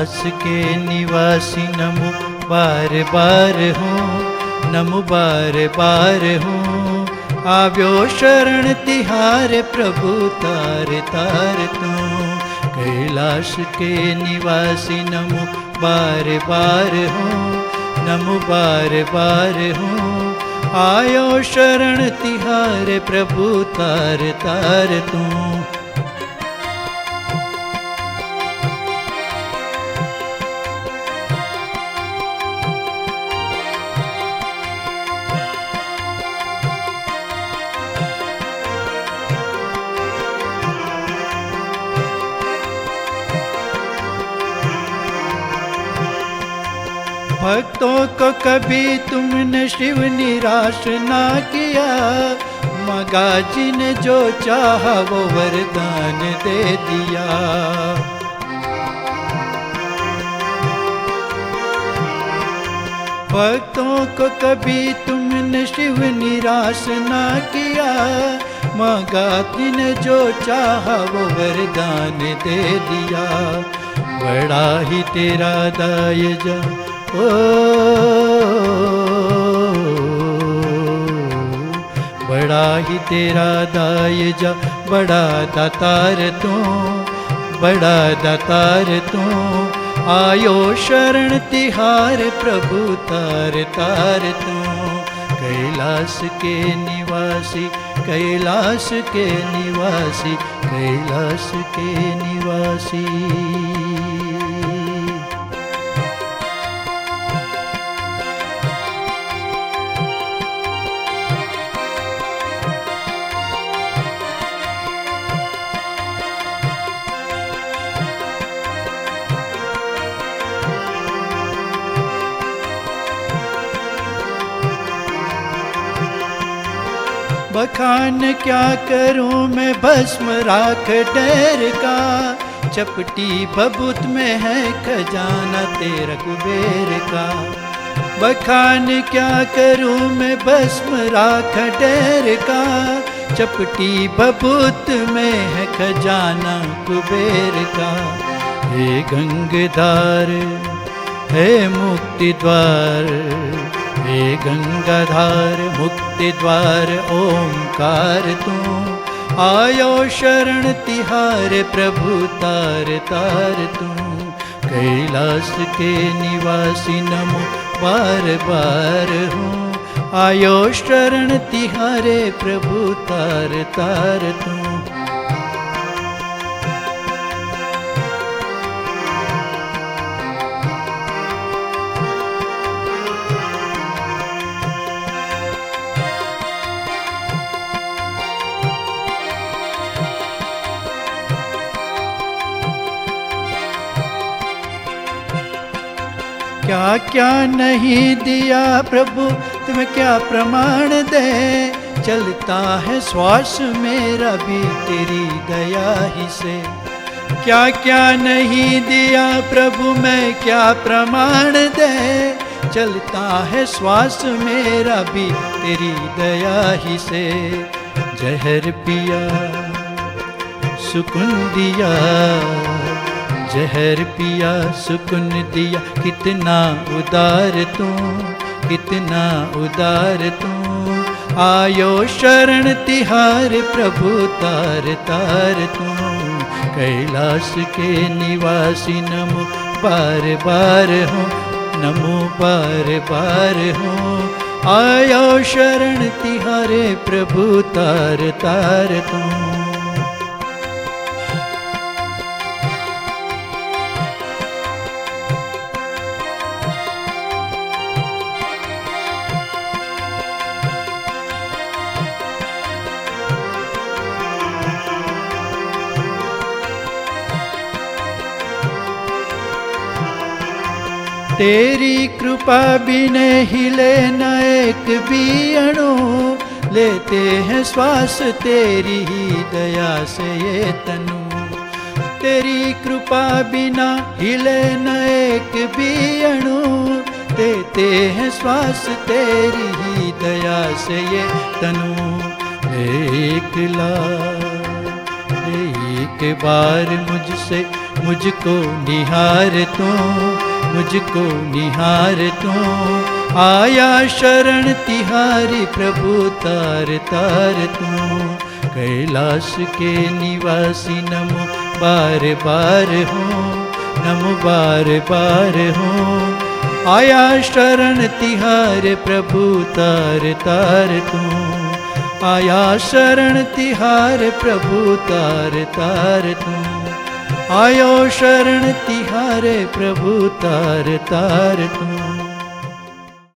कैलाश के निवासी नमो बार बार हूँ, नमो बार बार हूँ। આવ્યો શરણ તિહારે પ્રભુ તારે તાર તું। कैलाश के निवासी नमो बार बार हूँ, नमो बार बार हूँ। आयो शरण तिहारे प्रभु तार तार तू। भक्तों को कभी तुमने शिव निराश ना किया, मगा जी ने जो चाहा वो वरदान दे दिया। भक्तों को कभी तुमने शिव निराश ना किया, मगा जी ने जो चाहा वो वरदान दे दिया। बड़ा ही तेरा दायजा ओ बड़ा ही तेरा दायजा, बड़ा दातार तू, बड़ा दातार तू। आयो शरण तिहार प्रभु तार तार तू। कैलाश के निवासी, कैलाश के निवासी, कैलाश के निवासी। बखान क्या करूं मैं भस्म राख डेर का, चपटी बबूत में है खजाना तेरा कुबेर का। बखान क्या करूं मैं भस्म राख डेर का, चपटी बबूत में है खजाना कुबेर का। हे गंगाधार हे मुक्ति द्वार, हे गंगाधार मुक्ति द्वार ओंकार तू। आयो शरण तिहारे प्रभु तार तार तू। कैलाश के निवासी नमो बार बार हूँ, आयो शरण तिहारे प्रभु तार तार तू। क्या क्या नहीं दिया प्रभु तुम्हें क्या प्रमाण दे, चलता है श्वास मेरा भी तेरी दया ही से। क्या क्या नहीं दिया प्रभु मैं क्या प्रमाण दे, चलता है श्वास मेरा भी तेरी दया ही से। जहर पिया सुकून दिया, जहर पिया सुकून दिया, कितना उदार तू, कितना उदार तू। आयो शरण तिहार प्रभु तार तार तू। कैलाश के निवासी नमो बार बार हूँ, नमो बार बार हूँ। आयो शरण तिहारे प्रभु तार तार तू। तेरी कृपा बिना हिले न एक भी अणु, लेते हैं श्वास तेरी ही दया से ये तनु। तेरी कृपा बिना हिले न एक भी अणु, देते हैं श्वास तेरी ही दया से ये तनु। एक बार मुझसे मुझको निहार तू, मुझको निहार तू। आया शरण तिहारी प्रभु तार तार तू। कैलाश के निवासी नमो बार बार हो, नमो बार बार हो। आया शरण तिहारे प्रभु तार तार तू। आया शरण तिहारे प्रभु तार तार तू। आयो शरण तिहारे प्रभु तार तार तू।